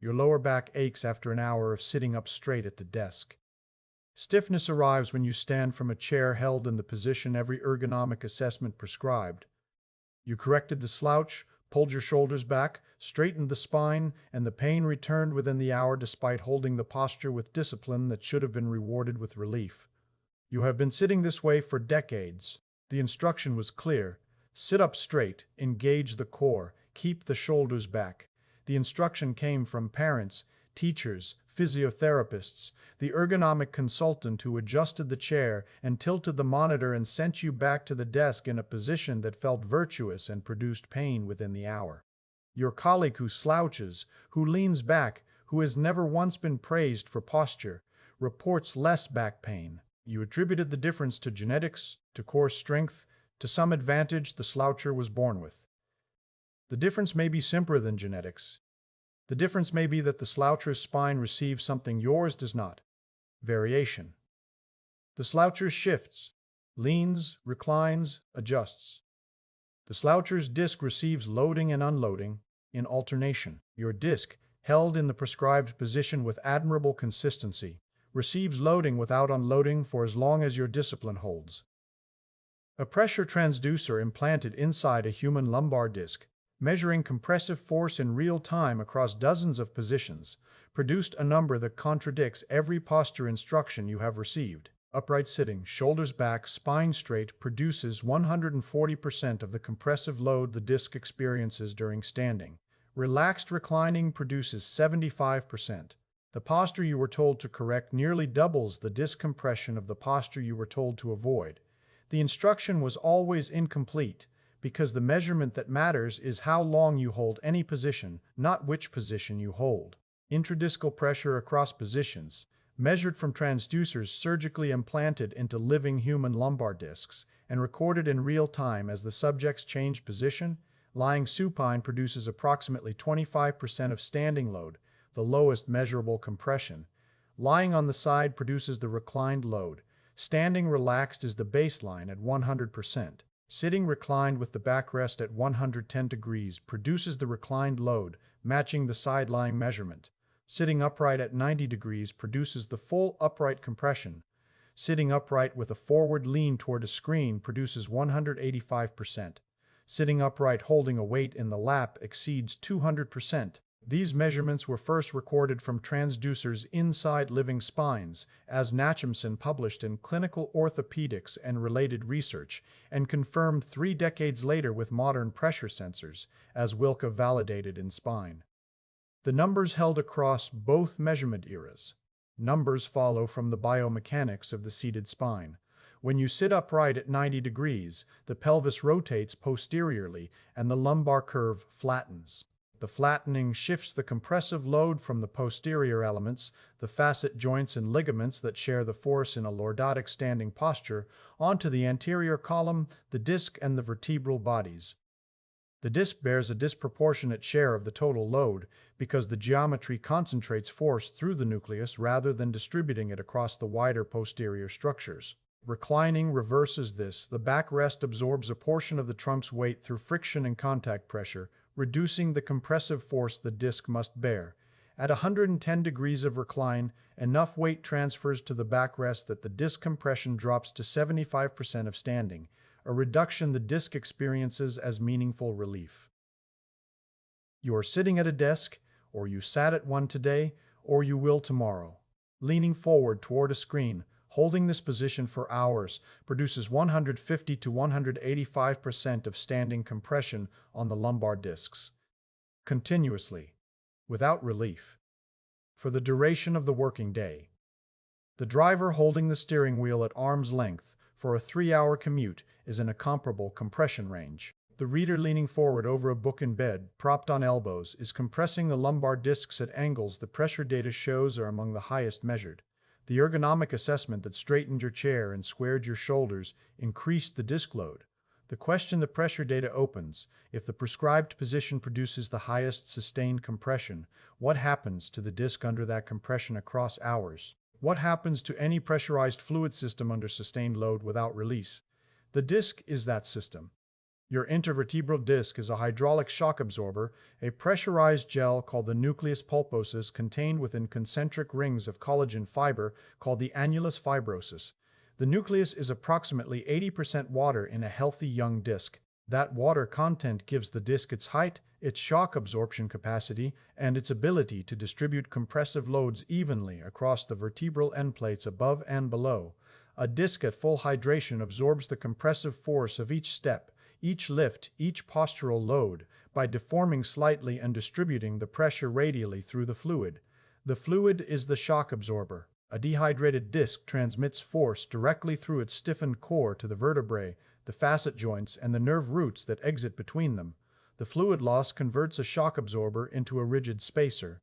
Your lower back aches after an hour of sitting up straight at the desk. Stiffness arrives when you stand from a chair held in the position every ergonomic assessment prescribed. You corrected the slouch, pulled your shoulders back, straightened the spine, and the pain returned within the hour despite holding the posture with discipline that should have been rewarded with relief. You have been sitting this way for decades. The instruction was clear. Sit up straight, engage the core, keep the shoulders back. The instruction came from parents, teachers, physiotherapists, the ergonomic consultant who adjusted the chair and tilted the monitor and sent you back to the desk in a position that felt virtuous and produced pain within the hour. Your colleague who slouches, who leans back, who has never once been praised for posture, reports less back pain. You attributed the difference to genetics, to core strength, to some advantage the sloucher was born with. The difference may be simpler than genetics. The difference may be that the sloucher's spine receives something yours does not. Variation. The sloucher shifts, leans, reclines, adjusts. The sloucher's disc receives loading and unloading in alternation. Your disc, held in the prescribed position with admirable consistency, receives loading without unloading for as long as your discipline holds. A pressure transducer implanted inside a human lumbar disc, measuring compressive force in real time across dozens of positions, produced a number that contradicts every posture instruction you have received. Upright sitting, shoulders back, spine straight, produces 140% of the compressive load the disc experiences during standing. Relaxed reclining produces 75%. The posture you were told to correct nearly doubles the disc compression of the posture you were told to avoid. The instruction was always incomplete, because the measurement that matters is how long you hold any position, not which position you hold. Intradiscal pressure across positions, measured from transducers surgically implanted into living human lumbar discs and recorded in real time as the subjects change position, lying supine produces approximately 25% of standing load, the lowest measurable compression. Lying on the side produces the reclined load. Standing relaxed is the baseline at 100%. Sitting reclined with the backrest at 110 degrees produces the reclined load, matching the side-lying measurement. Sitting upright at 90 degrees produces the full upright compression. Sitting upright with a forward lean toward a screen produces 185%. Sitting upright holding a weight in the lap exceeds 200%. These measurements were first recorded from transducers inside living spines, as Nachemson published in Clinical Orthopedics and Related Research, and confirmed 3 decades later with modern pressure sensors, as Wilke validated in Spine. The numbers held across both measurement eras. Numbers follow from the biomechanics of the seated spine. When you sit upright at 90 degrees, the pelvis rotates posteriorly and the lumbar curve flattens. The flattening shifts the compressive load from the posterior elements, the facet joints and ligaments that share the force in a lordotic standing posture, onto the anterior column, the disc, and the vertebral bodies. The disc bears a disproportionate share of the total load because the geometry concentrates force through the nucleus rather than distributing it across the wider posterior structures. Reclining reverses this. The backrest absorbs a portion of the trunk's weight through friction and contact pressure, reducing the compressive force the disc must bear. At 110 degrees of recline, enough weight transfers to the backrest that the disc compression drops to 75% of standing, a reduction the disc experiences as meaningful relief. You are sitting at a desk, or you sat at one today, or you will tomorrow. Leaning forward toward a screen, holding this position for hours, produces 150 to 185% of standing compression on the lumbar discs. Continuously, without relief. For the duration of the working day. The driver holding the steering wheel at arm's length for a 3-hour commute is in a comparable compression range. The reader leaning forward over a book in bed, propped on elbows, is compressing the lumbar discs at angles the pressure data shows are among the highest measured. The ergonomic assessment that straightened your chair and squared your shoulders increased the disc load. The question the pressure data opens, if the prescribed position produces the highest sustained compression, what happens to the disc under that compression across hours? What happens to any pressurized fluid system under sustained load without release? The disc is that system. Your intervertebral disc is a hydraulic shock absorber, a pressurized gel called the nucleus pulposus contained within concentric rings of collagen fiber called the annulus fibrosus. The nucleus is approximately 80% water in a healthy young disc. That water content gives the disc its height, its shock absorption capacity, and its ability to distribute compressive loads evenly across the vertebral end plates above and below. A disc at full hydration absorbs the compressive force of each step, each lift, each postural load, by deforming slightly and distributing the pressure radially through the fluid. The fluid is the shock absorber. A dehydrated disc transmits force directly through its stiffened core to the vertebrae, the facet joints, and the nerve roots that exit between them. The fluid loss converts a shock absorber into a rigid spacer.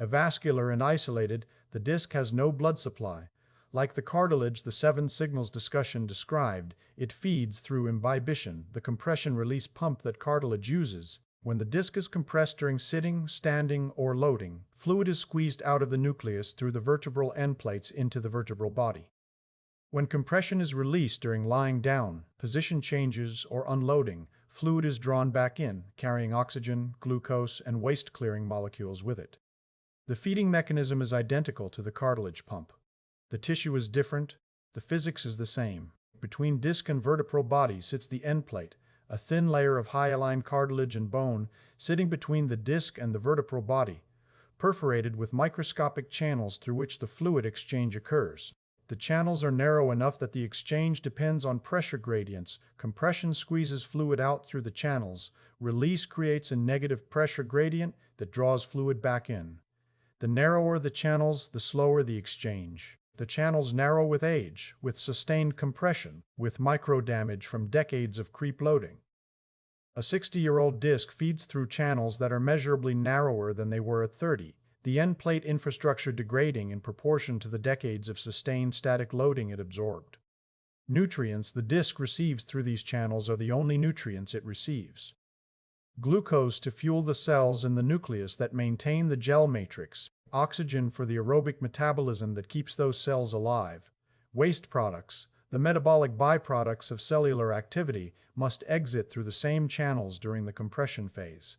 Avascular and isolated, the disc has no blood supply. Like the cartilage the seven signals discussion described, it feeds through imbibition, the compression-release pump that cartilage uses. When the disc is compressed during sitting, standing, or loading, fluid is squeezed out of the nucleus through the vertebral end plates into the vertebral body. When compression is released during lying down, position changes, or unloading, fluid is drawn back in, carrying oxygen, glucose, and waste-clearing molecules with it. The feeding mechanism is identical to the cartilage pump. The tissue is different, the physics is the same. Between disc and vertebral body sits the end plate, a thin layer of hyaline cartilage and bone sitting between the disc and the vertebral body, perforated with microscopic channels through which the fluid exchange occurs. The channels are narrow enough that the exchange depends on pressure gradients. Compression squeezes fluid out through the channels. Release creates a negative pressure gradient that draws fluid back in. The narrower the channels, the slower the exchange. The channels narrow with age, with sustained compression, with micro-damage from decades of creep loading. A 60-year-old disc feeds through channels that are measurably narrower than they were at 30, the end plate infrastructure degrading in proportion to the decades of sustained static loading it absorbed. Nutrients the disc receives through these channels are the only nutrients it receives. Glucose to fuel the cells in the nucleus that maintain the gel matrix, oxygen for the aerobic metabolism that keeps those cells alive. Waste products, the metabolic byproducts of cellular activity, must exit through the same channels during the compression phase.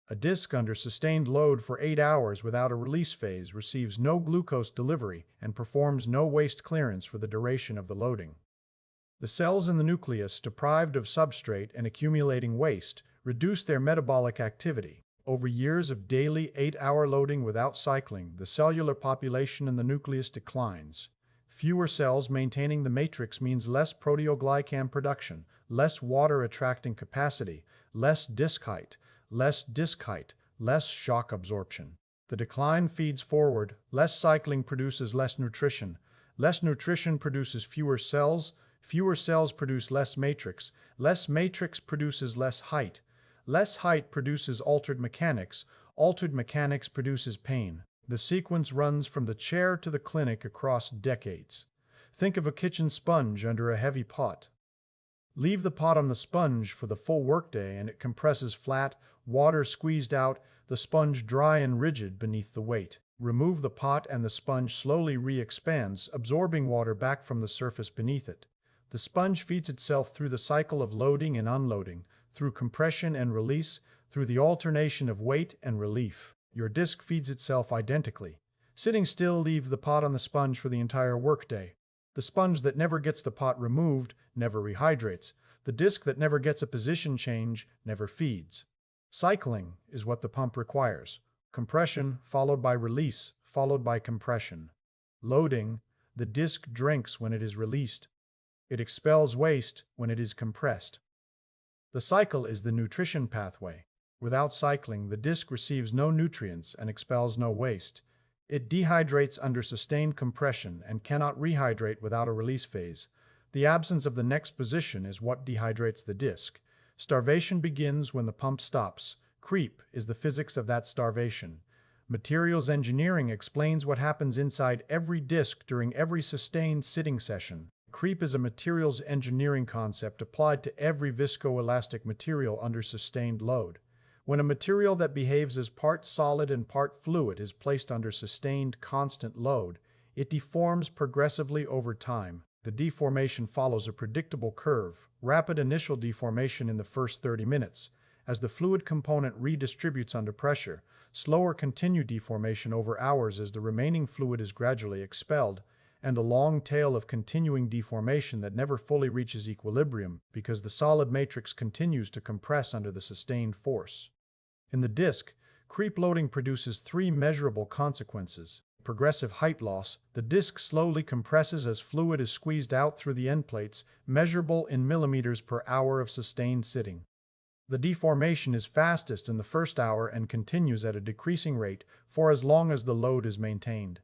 A disc under sustained load for 8 hours without a release phase receives no glucose delivery and performs no waste clearance for the duration of the loading. The cells in the nucleus, deprived of substrate and accumulating waste, reduce their metabolic activity. Over years of daily 8-hour loading without cycling, the cellular population in the nucleus declines. Fewer cells maintaining the matrix means less proteoglycan production, less water attracting capacity, less disc height, less shock absorption. The decline feeds forward. Less cycling produces less nutrition produces fewer cells produce less matrix produces less height produces altered mechanics produces pain. The sequence runs from the chair to the clinic across decades. Think of a kitchen sponge under a heavy pot. Leave the pot on the sponge for the full workday and it compresses flat, water squeezed out, the sponge dry and rigid beneath the weight. Remove the pot and the sponge slowly re-expands, absorbing water back from the surface beneath it. The sponge feeds itself through the cycle of loading and unloading, through compression and release, through the alternation of weight and relief. Your disc feeds itself identically. Sitting still, leave the pot on the sponge for the entire workday. The sponge that never gets the pot removed never rehydrates. The disc that never gets a position change never feeds. Cycling is what the pump requires. Compression followed by release, followed by compression. Loading, the disc drinks when it is released. It expels waste when it is compressed. The cycle is the nutrition pathway. Without cycling, the disc receives no nutrients and expels no waste. It dehydrates under sustained compression and cannot rehydrate without a release phase. The absence of the next position is what dehydrates the disc. Starvation begins when the pump stops. Creep is the physics of that starvation. Materials engineering explains what happens inside every disc during every sustained sitting session. Creep is a materials engineering concept applied to every viscoelastic material under sustained load. When a material that behaves as part solid and part fluid is placed under sustained constant load, it deforms progressively over time. The deformation follows a predictable curve, rapid initial deformation in the first 30 minutes. As the fluid component redistributes under pressure, slower continued deformation over hours as the remaining fluid is gradually expelled, and a long tail of continuing deformation that never fully reaches equilibrium because the solid matrix continues to compress under the sustained force. In the disc, creep loading produces three measurable consequences. Progressive height loss. The disc slowly compresses as fluid is squeezed out through the end plates, measurable in millimeters per hour of sustained sitting. The deformation is fastest in the first hour and continues at a decreasing rate for as long as the load is maintained.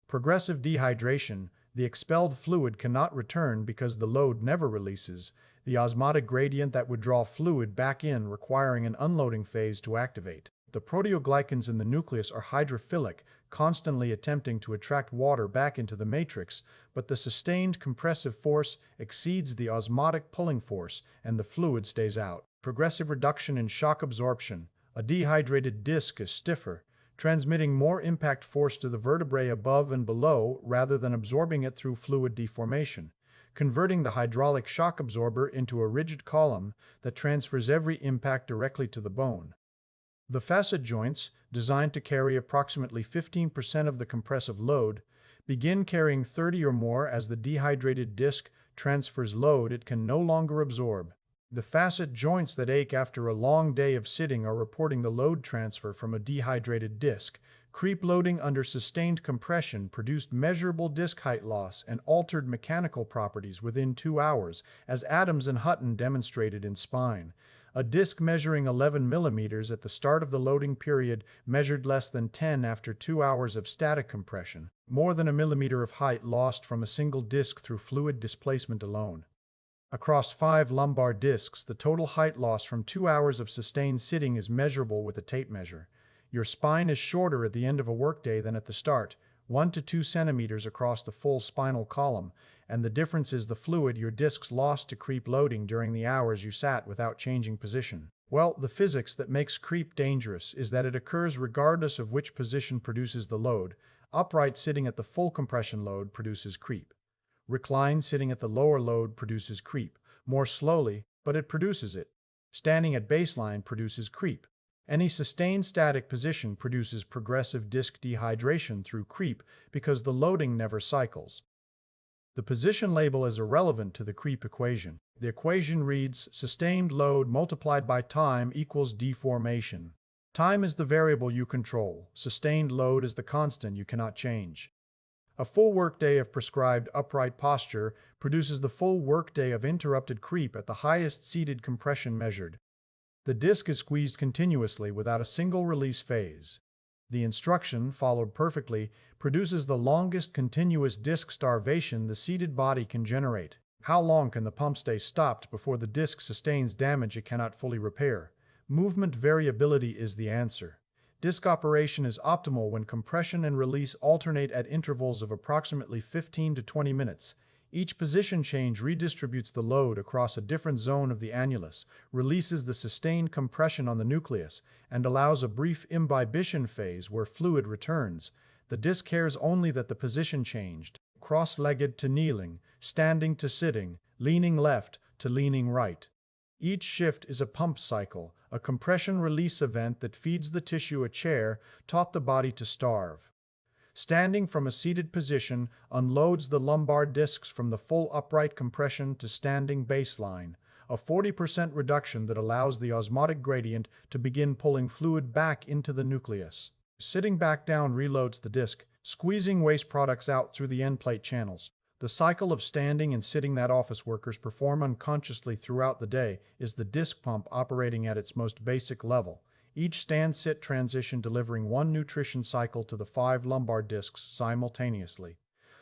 Progressive dehydration. The expelled fluid cannot return because the load never releases the osmotic gradient that would draw fluid back in, requiring an unloading phase to activate. The proteoglycans in the nucleus are hydrophilic, constantly attempting to attract water back into the matrix, but the sustained compressive force exceeds the osmotic pulling force and the fluid stays out. Progressive reduction in shock absorption. A dehydrated disc is stiffer, transmitting more impact force to the vertebrae above and below rather than absorbing it through fluid deformation, converting the hydraulic shock absorber into a rigid column that transfers every impact directly to the bone. The facet joints, designed to carry approximately 15% of the compressive load, begin carrying 30 or more as the dehydrated disc transfers load it can no longer absorb. The facet joints that ache after a long day of sitting are reporting the load transfer from a dehydrated disc. Creep loading under sustained compression produced measurable disc height loss and altered mechanical properties within 2 hours, as Adams and Hutton demonstrated in spine. A disc measuring 11 millimeters at the start of the loading period measured less than 10 after 2 hours of static compression, more than a millimeter of height lost from a single disc through fluid displacement alone. Across 5 lumbar discs, the total height loss from 2 hours of sustained sitting is measurable with a tape measure. Your spine is shorter at the end of a workday than at the start, 1 to 2 centimeters across the full spinal column, and the difference is the fluid your discs lost to creep loading during the hours you sat without changing position. Well, the physics that makes creep dangerous is that it occurs regardless of which position produces the load. Upright sitting at the full compression load produces creep. Recline sitting at the lower load produces creep, more slowly, but it produces it. Standing at baseline produces creep. Any sustained static position produces progressive disc dehydration through creep because the loading never cycles. The position label is irrelevant to the creep equation. The equation reads sustained load multiplied by time equals deformation. Time is the variable you control. Sustained load is the constant you cannot change. A full workday of prescribed upright posture produces the full workday of interrupted creep at the highest seated compression measured. The disc is squeezed continuously without a single release phase. The instruction, followed perfectly, produces the longest continuous disc starvation the seated body can generate. How long can the pump stay stopped before the disc sustains damage it cannot fully repair? Movement variability is the answer. Disc operation is optimal when compression and release alternate at intervals of approximately 15 to 20 minutes. Each position change redistributes the load across a different zone of the annulus, releases the sustained compression on the nucleus, and allows a brief imbibition phase where fluid returns. The disc cares only that the position changed, cross-legged to kneeling, standing to sitting, leaning left to leaning right. Each shift is a pump cycle, a compression-release event that feeds the tissue a chair, taught the body to starve. Standing from a seated position unloads the lumbar discs from the full upright compression to standing baseline, a 40% reduction that allows the osmotic gradient to begin pulling fluid back into the nucleus. Sitting back down reloads the disc, squeezing waste products out through the end plate channels. The cycle of standing and sitting that office workers perform unconsciously throughout the day is the disc pump operating at its most basic level. Each stand-sit transition delivering one nutrition cycle to the 5 lumbar discs simultaneously.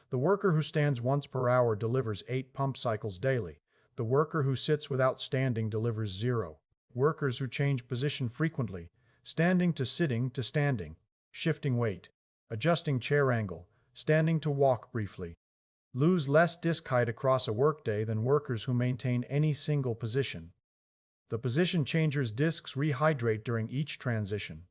The worker who stands once per hour delivers 8 pump cycles daily. The worker who sits without standing delivers 0. Workers who change position frequently, standing to standing, shifting weight, adjusting chair angle, standing to walk briefly, lose less disc height across a workday than workers who maintain any single position. The position changer's discs rehydrate during each transition.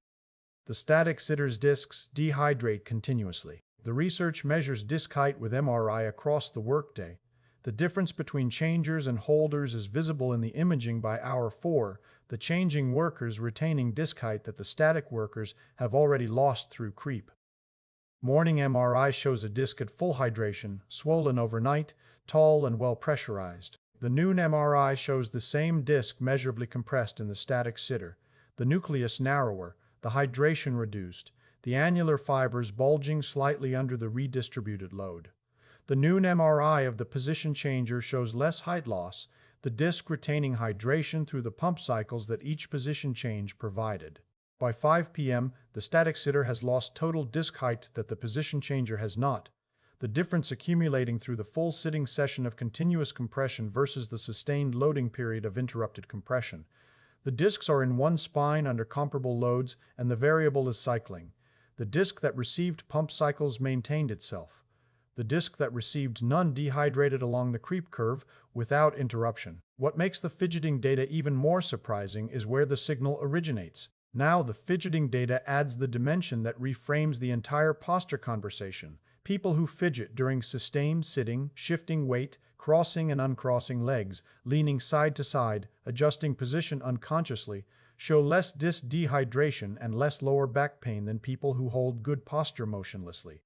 The static sitter's discs dehydrate continuously. The research measures disc height with MRI across the workday. The difference between changers and holders is visible in the imaging by hour 4, the changing workers retaining disc height that the static workers have already lost through creep. Morning MRI shows a disc at full hydration, swollen overnight, tall and well pressurized. The noon MRI shows the same disc measurably compressed in the static sitter, the nucleus narrower, the hydration reduced, the annular fibers bulging slightly under the redistributed load. The noon MRI of the position changer shows less height loss, the disc retaining hydration through the pump cycles that each position change provided. By 5 p.m., the static sitter has lost total disc height that the position changer has not, the difference accumulating through the full sitting session of continuous compression versus the sustained loading period of interrupted compression. The discs are in one spine under comparable loads, and the variable is cycling. The disc that received pump cycles maintained itself. The disc that received none dehydrated along the creep curve without interruption. What makes the fidgeting data even more surprising is where the signal originates. Now the fidgeting data adds the dimension that reframes the entire posture conversation. People who fidget during sustained sitting, shifting weight, crossing and uncrossing legs, leaning side to side, adjusting position unconsciously, show less disc dehydration and less lower back pain than people who hold good posture motionlessly.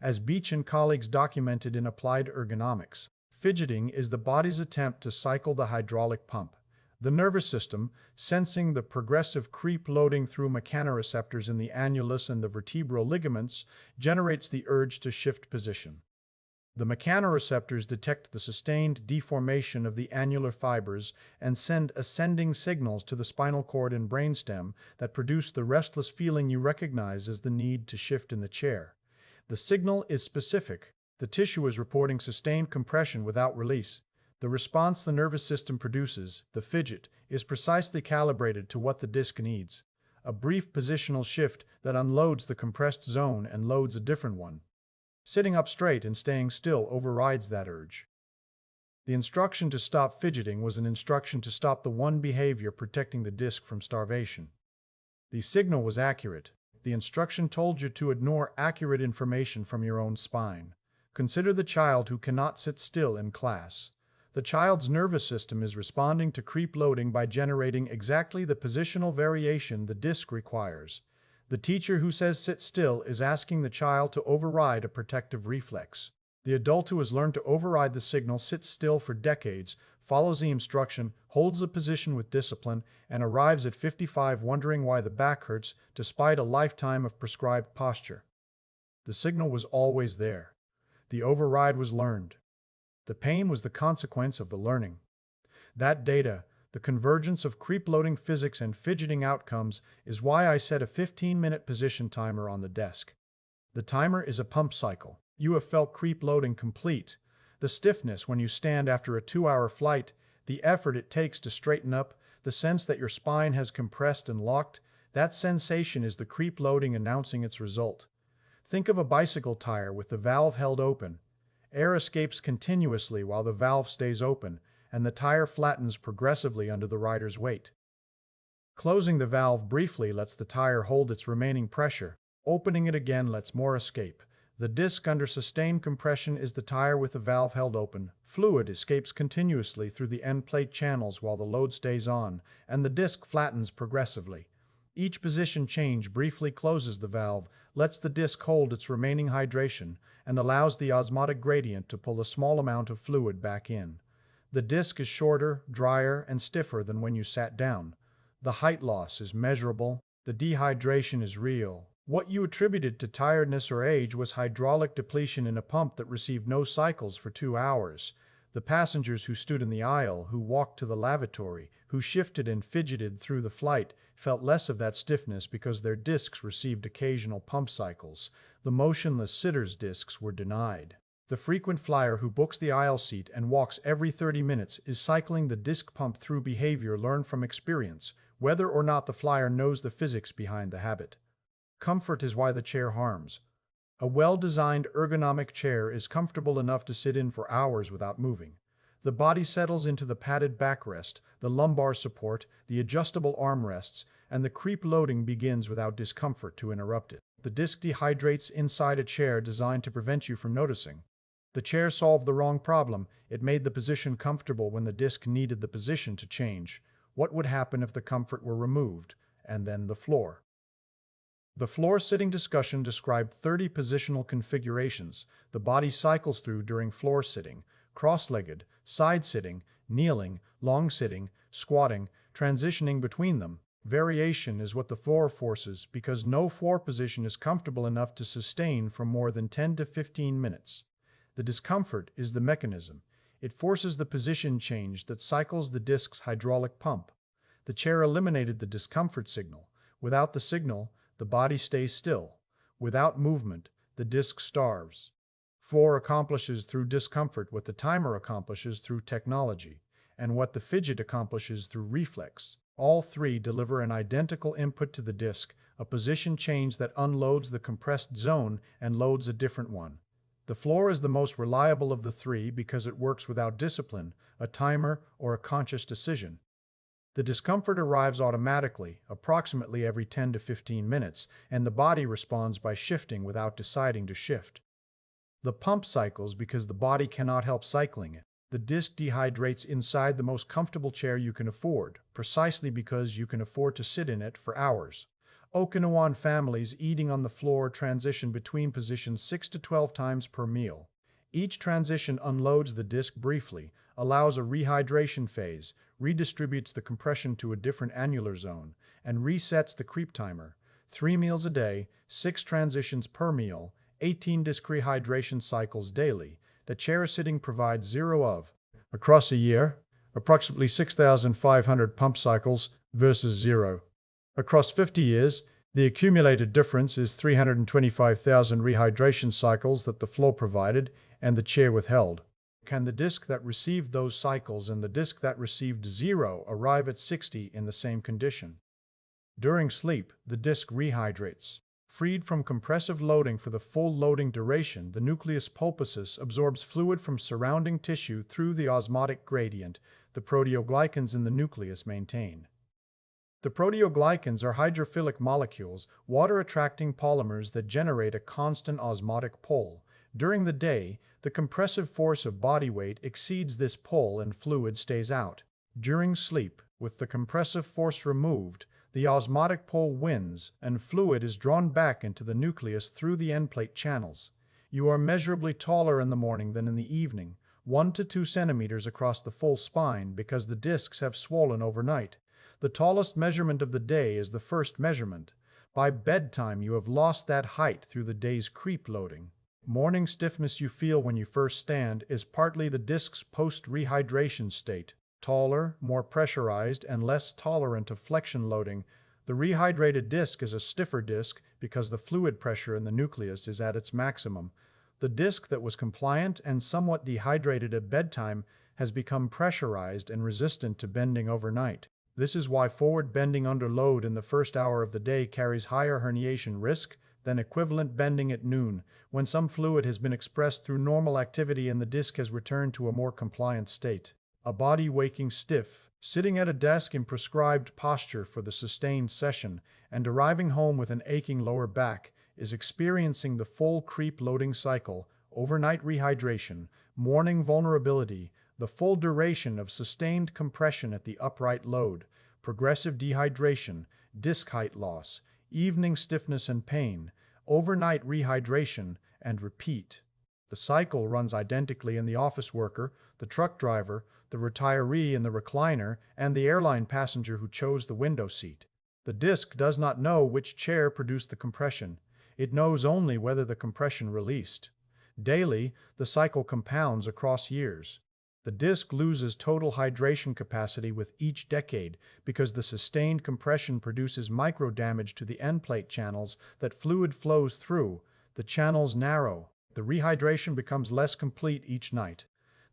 As Beach and colleagues documented in Applied Ergonomics, fidgeting is the body's attempt to cycle the hydraulic pump. The nervous system, sensing the progressive creep loading through mechanoreceptors in the annulus and the vertebral ligaments, generates the urge to shift position. The mechanoreceptors detect the sustained deformation of the annular fibers and send ascending signals to the spinal cord and brainstem that produce the restless feeling you recognize as the need to shift in the chair. The signal is specific. The tissue is reporting sustained compression without release. The response the nervous system produces, the fidget, is precisely calibrated to what the disc needs. A brief positional shift that unloads the compressed zone and loads a different one. Sitting up straight and staying still overrides that urge. The instruction to stop fidgeting was an instruction to stop the one behavior protecting the disc from starvation. The signal was accurate. The instruction told you to ignore accurate information from your own spine. Consider the child who cannot sit still in class. The child's nervous system is responding to creep loading by generating exactly the positional variation the disc requires. The teacher who says sit still is asking the child to override a protective reflex. The adult who has learned to override the signal sit still for decades, follows the instruction, holds the position with discipline, and arrives at 55 wondering why the back hurts despite a lifetime of prescribed posture. The signal was always there. The override was learned. The pain was the consequence of the learning. That data, the convergence of creep-loading physics and fidgeting outcomes, is why I set a 15-minute position timer on the desk. The timer is a pump cycle. You have felt creep-loading complete. The stiffness when you stand after a 2-hour flight, the effort it takes to straighten up, the sense that your spine has compressed and locked, that sensation is the creep-loading announcing its result. Think of a bicycle tire with the valve held open. Air escapes continuously while the valve stays open, and the tire flattens progressively under the rider's weight. Closing the valve briefly lets the tire hold its remaining pressure. Opening it again lets more escape. The disc under sustained compression is the tire with the valve held open. Fluid escapes continuously through the end plate channels while the load stays on, and the disc flattens progressively. Each position change briefly closes the valve, lets the disc hold its remaining hydration, and allows the osmotic gradient to pull a small amount of fluid back in. The disc is shorter, drier, and stiffer than when you sat down. The height loss is measurable. The dehydration is real. What you attributed to tiredness or age was hydraulic depletion in a pump that received no cycles for 2 hours. The passengers who stood in the aisle, who walked to the lavatory, who shifted and fidgeted through the flight, felt less of that stiffness because their discs received occasional pump cycles. The motionless sitter's discs were denied. The frequent flyer who books the aisle seat and walks every 30 minutes is cycling the disc pump through behavior learned from experience, whether or not the flyer knows the physics behind the habit. Comfort is why the chair harms. A well-designed ergonomic chair is comfortable enough to sit in for hours without moving. The body settles into the padded backrest, the lumbar support, the adjustable armrests, and the creep loading begins without discomfort to interrupt it. The disc dehydrates inside a chair designed to prevent you from noticing. The chair solved the wrong problem. It made the position comfortable when the disc needed the position to change. What would happen if the comfort were removed? And then the floor. The floor sitting discussion described 30 positional configurations the body cycles through during floor sitting: cross-legged, side sitting, kneeling, long sitting, squatting, transitioning between them. Variation is what the floor forces because no floor position is comfortable enough to sustain for more than 10 to 15 minutes. The discomfort is the mechanism. It forces the position change that cycles the disc's hydraulic pump. The chair eliminated the discomfort signal. Without the signal, the body stays still. Without movement, the disc starves. Floor accomplishes through discomfort what the timer accomplishes through technology, and what the fidget accomplishes through reflex. All three deliver an identical input to the disc, a position change that unloads the compressed zone and loads a different one. The floor is the most reliable of the three because it works without discipline, a timer, or a conscious decision. The discomfort arrives automatically, approximately every 10 to 15 minutes, and the body responds by shifting without deciding to shift. The pump cycles because the body cannot help cycling it. The disc dehydrates inside the most comfortable chair you can afford, precisely because you can afford to sit in it for hours. Okinawan families eating on the floor transition between positions 6 to 12 times per meal. Each transition unloads the disc briefly, allows a rehydration phase, redistributes the compression to a different annular zone, and resets the creep timer. 3 meals a day, 6 transitions per meal, 18 disc rehydration cycles daily. The chair sitting provides 0 of. Across a year, approximately 6,500 pump cycles versus 0. Across 50 years, the accumulated difference is 325,000 rehydration cycles that the floor provided and the chair withheld. Can the disc that received those cycles and the disc that received 0 arrive at 60 in the same condition? During sleep, the disc rehydrates. Freed from compressive loading for the full loading duration, the nucleus pulposus absorbs fluid from surrounding tissue through the osmotic gradient the proteoglycans in the nucleus maintain. The proteoglycans are hydrophilic molecules, water-attracting polymers that generate a constant osmotic pull. During the day, the compressive force of body weight exceeds this pull and fluid stays out. During sleep, with the compressive force removed, the osmotic pull wins, and fluid is drawn back into the nucleus through the end plate channels. You are measurably taller in the morning than in the evening, 1 to 2 centimeters across the full spine because the discs have swollen overnight. The tallest measurement of the day is the first measurement. By bedtime, you have lost that height through the day's creep loading. Morning stiffness you feel when you first stand is partly the disc's post-rehydration state. Taller, more pressurized, and less tolerant of flexion loading, the rehydrated disc is a stiffer disc because the fluid pressure in the nucleus is at its maximum. The disc that was compliant and somewhat dehydrated at bedtime has become pressurized and resistant to bending overnight. This is why forward bending under load in the first hour of the day carries higher herniation risk than equivalent bending at noon, when some fluid has been expressed through normal activity and the disc has returned to a more compliant state. A body waking stiff, sitting at a desk in prescribed posture for the sustained session, and arriving home with an aching lower back, is experiencing the full creep loading cycle, overnight rehydration, morning vulnerability, the full duration of sustained compression at the upright load, progressive dehydration, disc height loss, evening stiffness and pain, overnight rehydration, and repeat. The cycle runs identically in the office worker, the truck driver, the retiree in the recliner, and the airline passenger who chose the window seat. The disc does not know which chair produced the compression. It knows only whether the compression released. Daily, the cycle compounds across years. The disc loses total hydration capacity with each decade because the sustained compression produces micro damage to the end plate channels that fluid flows through. The channels narrow. The rehydration becomes less complete each night.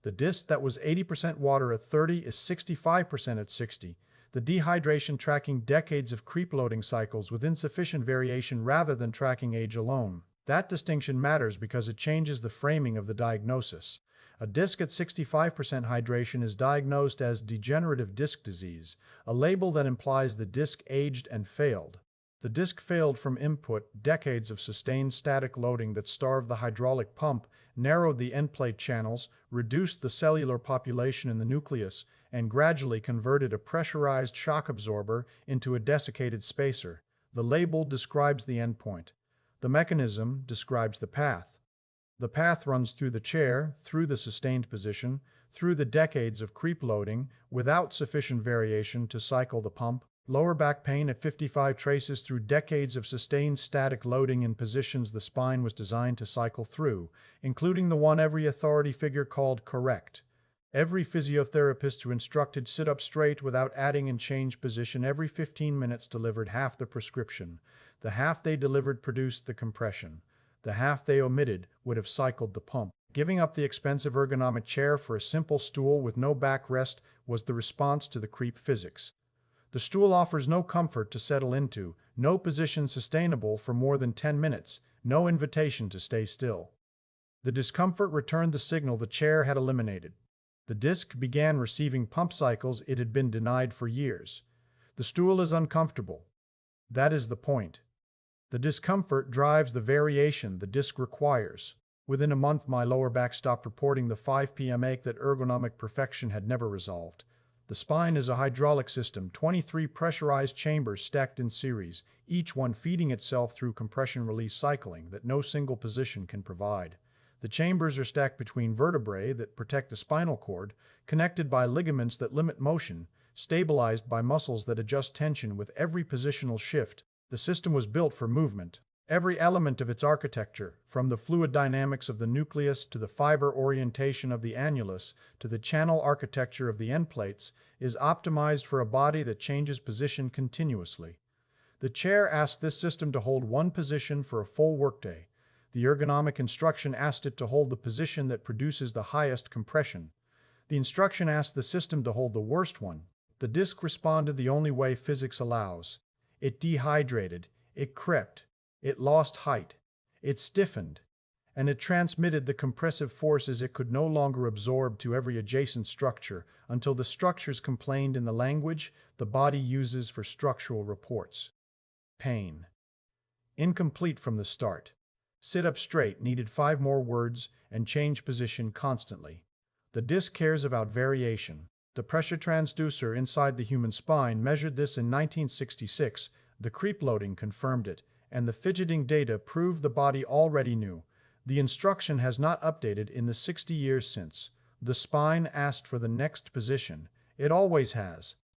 The disc that was 80% water at 30 is 65% at 60. The dehydration tracking decades of creep loading cycles with insufficient variation rather than tracking age alone. That distinction matters because it changes the framing of the diagnosis. A disc at 65% hydration is diagnosed as degenerative disc disease, a label that implies the disc aged and failed. The disc failed from input. Decades of sustained static loading that starved the hydraulic pump, narrowed the end plate channels, reduced the cellular population in the nucleus, and gradually converted a pressurized shock absorber into a desiccated spacer. The label describes the endpoint. The mechanism describes the path. The path runs through the chair, through the sustained position, through the decades of creep loading, without sufficient variation to cycle the pump. Lower back pain at 55 traces through decades of sustained static loading in positions the spine was designed to cycle through, including the one every authority figure called correct. Every physiotherapist who instructed sit up straight without adding and change position every 15 minutes delivered half the prescription. The half they delivered produced the compression. The half they omitted would have cycled the pump. Giving up the expensive ergonomic chair for a simple stool with no backrest was the response to the creep physics. The stool offers no comfort to settle into, no position sustainable for more than 10 minutes, no invitation to stay still. The discomfort returned the signal the chair had eliminated. The disc began receiving pump cycles it had been denied for years. The stool is uncomfortable. That is the point. The discomfort drives the variation the disc requires. Within a month, my lower back stopped reporting the 5 p.m. ache that ergonomic perfection had never resolved. The spine is a hydraulic system, 23 pressurized chambers stacked in series, each one feeding itself through compression-release cycling that no single position can provide. The chambers are stacked between vertebrae that protect the spinal cord, connected by ligaments that limit motion, stabilized by muscles that adjust tension with every positional shift. The system was built for movement. Every element of its architecture, from the fluid dynamics of the nucleus to the fiber orientation of the annulus to the channel architecture of the end plates, is optimized for a body that changes position continuously. The chair asked this system to hold one position for a full workday. The ergonomic instruction asked it to hold the position that produces the highest compression. The instruction asked the system to hold the worst one. The disc responded the only way physics allows. It dehydrated, it crept, it lost height, it stiffened, and it transmitted the compressive forces it could no longer absorb to every adjacent structure until the structures complained in the language the body uses for structural reports. Pain. Incomplete from the start. Sit up straight needed 5 more words and change position constantly. The disc cares about variation. The pressure transducer inside the human spine measured this in 1966, the creep loading confirmed it, and the fidgeting data proved the body already knew. The instruction has not updated in the 60 years since. The spine asked for the next position. It always has.